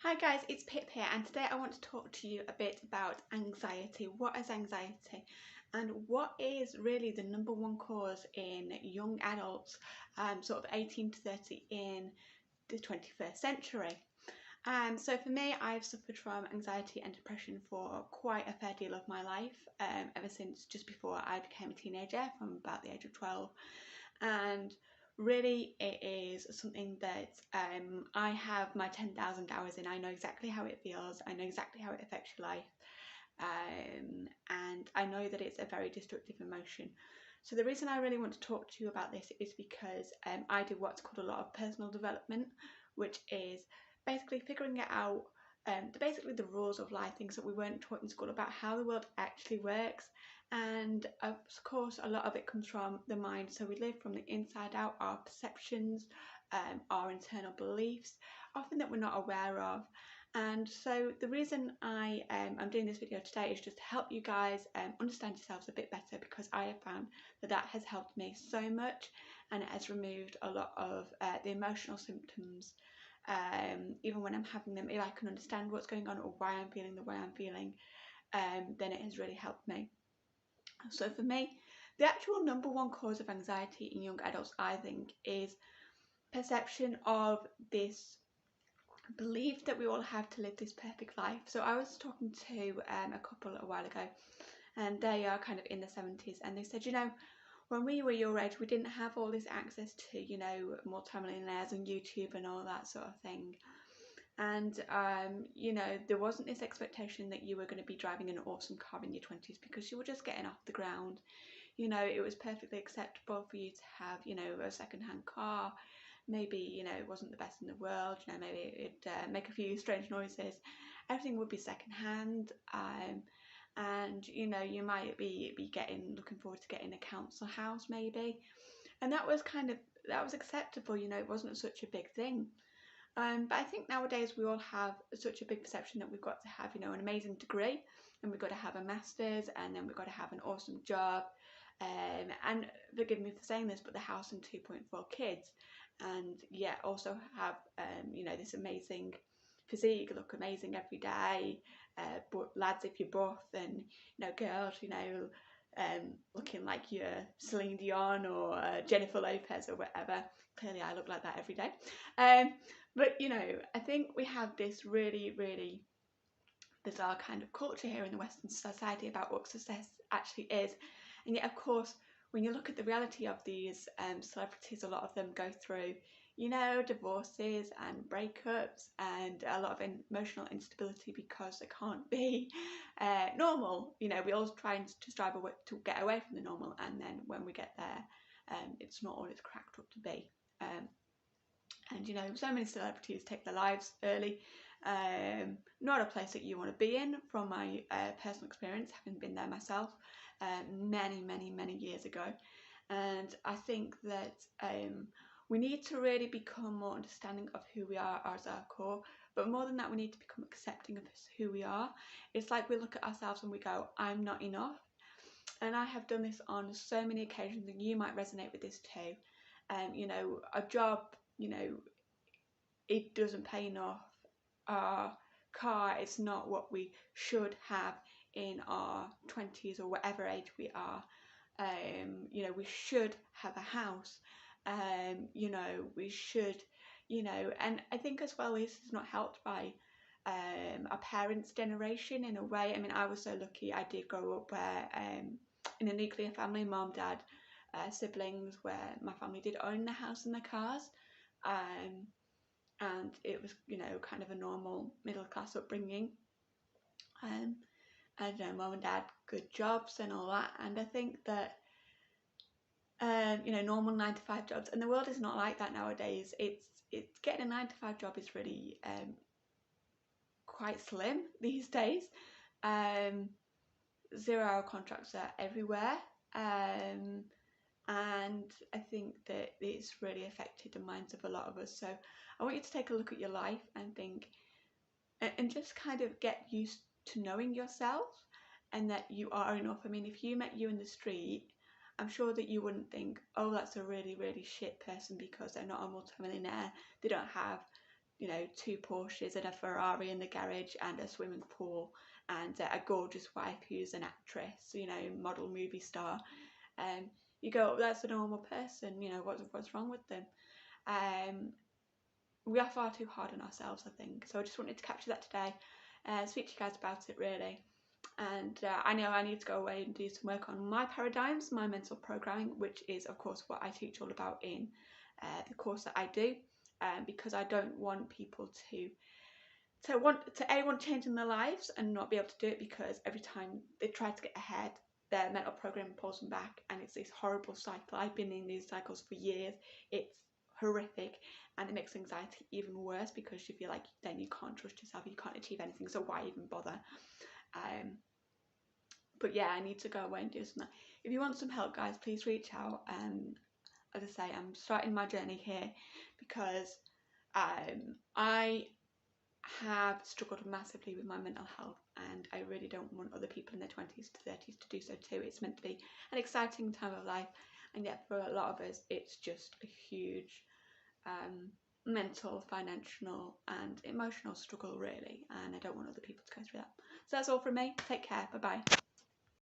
Hi guys, it's Pip here, and today I want to talk to you a bit about anxiety. What is anxiety, and what is really the number one cause in young adults, sort of 18 to 30 in the 21st century. So for me, I've suffered from anxiety and depression for quite a fair deal of my life, ever since just before I became a teenager, from about the age of 12. And really it is something that I have my 10,000 hours in. I know exactly how it feels, I know exactly how it affects your life, and I know that it's a very destructive emotion. So the reason I really want to talk to you about this is because I do what's called a lot of personal development, which is basically figuring it out, basically the rules of life, things that we weren't taught in school about how the world actually works. And of course a lot of it comes from the mind, so we live from the inside out, our perceptions, our internal beliefs, often that we're not aware of. And so the reason I'm doing this video today is just to help you guys understand yourselves a bit better, because I have found that has helped me so much, and it has removed a lot of the emotional symptoms. Even when I'm having them, if I can understand what's going on or why I'm feeling the way I'm feeling, then it has really helped me. So for me, the actual number one cause of anxiety in young adults, I think, is perception of this belief that we all have to live this perfect life. So I was talking to a couple a while ago, and they are kind of in the 70s, and they said, when we were your age, we didn't have all this access to, multimillionaires and YouTube and all that sort of thing. And, there wasn't this expectation that you were going to be driving an awesome car in your 20s because you were just getting off the ground. It was perfectly acceptable for you to have, a second-hand car. Maybe, it wasn't the best in the world, maybe it'd make a few strange noises. Everything would be second-hand. And, you might be looking forward to getting a council house maybe. And that was acceptable, it wasn't such a big thing. But I think nowadays we all have such a big perception that we've got to have, an amazing degree, and we've got to have a master's, and then we've got to have an awesome job, and forgive me for saying this, but the house and 2.4 kids, and also have this amazing physique, look amazing every day, but lads if you're buff, and girls looking like you're Celine Dion or Jennifer Lopez or whatever. Clearly I look like that every day. But I think we have this really, really bizarre kind of culture here in the Western society about what success actually is. And yet, of course, when you look at the reality of these celebrities, a lot of them go through, divorces and breakups and a lot of emotional instability because they can't be normal. We always try to strive to get away from the normal, and then when we get there, it's not all it's cracked up to be. And so many celebrities take their lives early. Not a place that you want to be in, from my personal experience, having been there myself many, many, many years ago. And I think that we need to really become more understanding of who we are as our core, but more than that, we need to become accepting of who we are. It's like we look at ourselves and we go, I'm not enough. And I have done this on so many occasions, and you might resonate with this too. A job, it doesn't pay enough. Our car is not what we should have in our 20s or whatever age we are. We should have a house. We should, and I think as well this is not helped by our parents' generation in a way. I mean, I was so lucky. I did grow up where in a nuclear family, mom, dad, siblings, where my family did own the house and the cars, and it was kind of a normal middle class upbringing, and mom and dad good jobs and all that. And I think that normal 9-to-5 jobs, and the world is not like that nowadays. It's getting a 9-to-5 job is really quite slim these days. 0-hour contracts are everywhere, and I think that it's really affected the minds of a lot of us. So I want you to take a look at your life and think, and just kind of get used to knowing yourself and that you are enough. I mean, if you met you in the street, I'm sure that you wouldn't think, oh, that's a really, really shit person because they're not a multimillionaire, they don't have you know, 2 Porsches and a Ferrari in the garage and a swimming pool and a gorgeous wife who's an actress, you know, model, movie star. You go, that's a normal person, you know, what's wrong with them? We are far too hard on ourselves, I think. So I just wanted to capture that today, speak to you guys about it really. And I know I need to go away and do some work on my paradigms, my mental programming, which is of course what I teach all about in the course that I do, because I don't want people to want change in their lives and not be able to do it, because every time they try to get ahead, their mental programming pulls them back, and it's this horrible cycle. I've been in these cycles for years. It's horrific, and it makes anxiety even worse because you feel like then you can't trust yourself, you can't achieve anything, so why even bother? But yeah, I need to go away and do something. If you want some help, guys, please reach out. As I say, I'm starting my journey here because I have struggled massively with my mental health, and I really don't want other people in their 20s to 30s to do so too. It's meant to be an exciting time of life, and yet for a lot of us it's just a huge mental, financial and emotional struggle really, and I don't want other people to go through that. So that's all from me. Take care. Bye bye.